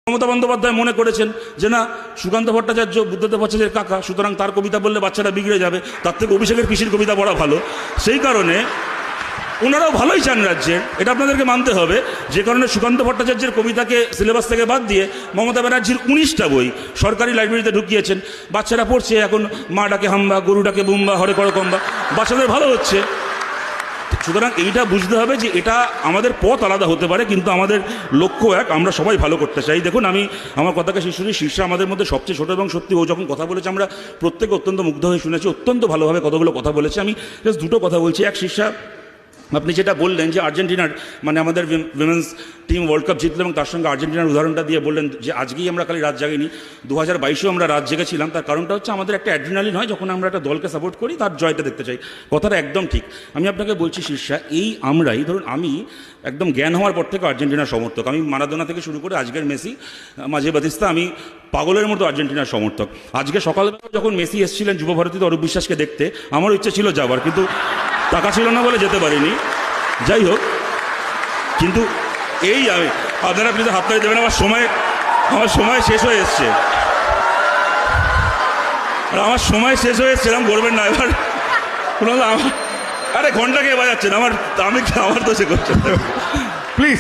মমতা বন্দ্যোপাধ্যায় মনে করেছেন যে না, সুকান্ত ভট্টাচার্য বুদ্ধদেব ভট্টাচার্যের কাকা, সুতরাং তার কবিতা বললে বাচ্চাটা বিগড়ে যাবে, তার থেকে অভিষেকের পিসির কবিতা পড়া ভালো। সেই কারণে ওনারাও ভালোই চান রাজ্যের, এটা আপনাদেরকে মানতে হবে। যে কারণে সুকান্ত ভট্টাচার্যের কবিতাকে সিলেবাস থেকে বাদ দিয়ে মমতা ব্যানার্জির 19টা বই সরকারি লাইব্রেরিতে ঢুকিয়েছেন। বাচ্চারা পড়ছে এখন, মা ডাকে হাম্বা, গরু ডাকে বুম্বা, হরে করে কম্বা, বাচ্চাদের ভালো হচ্ছে। সুতরাং এইটা বুঝতে হবে যে এটা আমাদের পথ আলাদা হতে পারে, কিন্তু আমাদের লক্ষ্য এক, আমরা সবাই ভালো করতে চাই। দেখুন, আমি আমার কথাকে শীর্ষে আমাদের মধ্যে সবচেয়ে ছোটো, এবং সত্যি ও যখন কথা বলেছে আমরা প্রত্যেকে অত্যন্ত মুগ্ধ হয়ে শুনেছি, অত্যন্ত ভালোভাবে কতগুলো কথা বলেছে। আমি জাস্ট দুটো কথা বলছি। এক, শীর্ষা আপনি যেটা বললেন যে আর্জেন্টিনার মানে আমাদের উইমেন্স টিম ওয়ার্ল্ড কাপ জিতলো এবং তার সঙ্গে আর্জেন্টিনার উদাহরণটা দিয়ে বললেন যে আজকেই আমরা খালি রাত জাগিনি, 2022-এও আমরা রাত জেগেছিলাম। তার কারণটা হচ্ছে আমাদের একটা অ্যাড্রিনালিন হয় যখন আমরা একটা দলকে সাপোর্ট করি, তার জয়টা দেখতে চাই। কথাটা একদম ঠিক। আমি আপনাকে বলছি শীর্ষা, এই আমরাই ধরুন, আমি একদম জ্ঞান হওয়ার পর থেকে আর্জেন্টিনার সমর্থক। আমি মারাদোনা থেকে শুরু করে আজকের মেসি, মাঝে বাতিস্তা, আমি পাগলের মতো আর্জেন্টিনার সমর্থক। আজকে সকালবেলা যখন মেসি এসেছিলেন যুবভারতীতে অরূপ বিশ্বাসকে দেখতে, আমার ইচ্ছে ছিল যাবার, কিন্তু টাকা ছিল না বলে যেতে পারিনি। যাই হোক, কিন্তু এই আপনারা প্লিজ হাততালি দেবেন, আমার সময় শেষ হয়ে এসছে, আর আমার সময় শেষ হয়ে এসছে, এরকম করবেন না এবার। আরে ঘন্টা কে বাজাচ্ছেন, আমার তো সে করছে প্লিজ।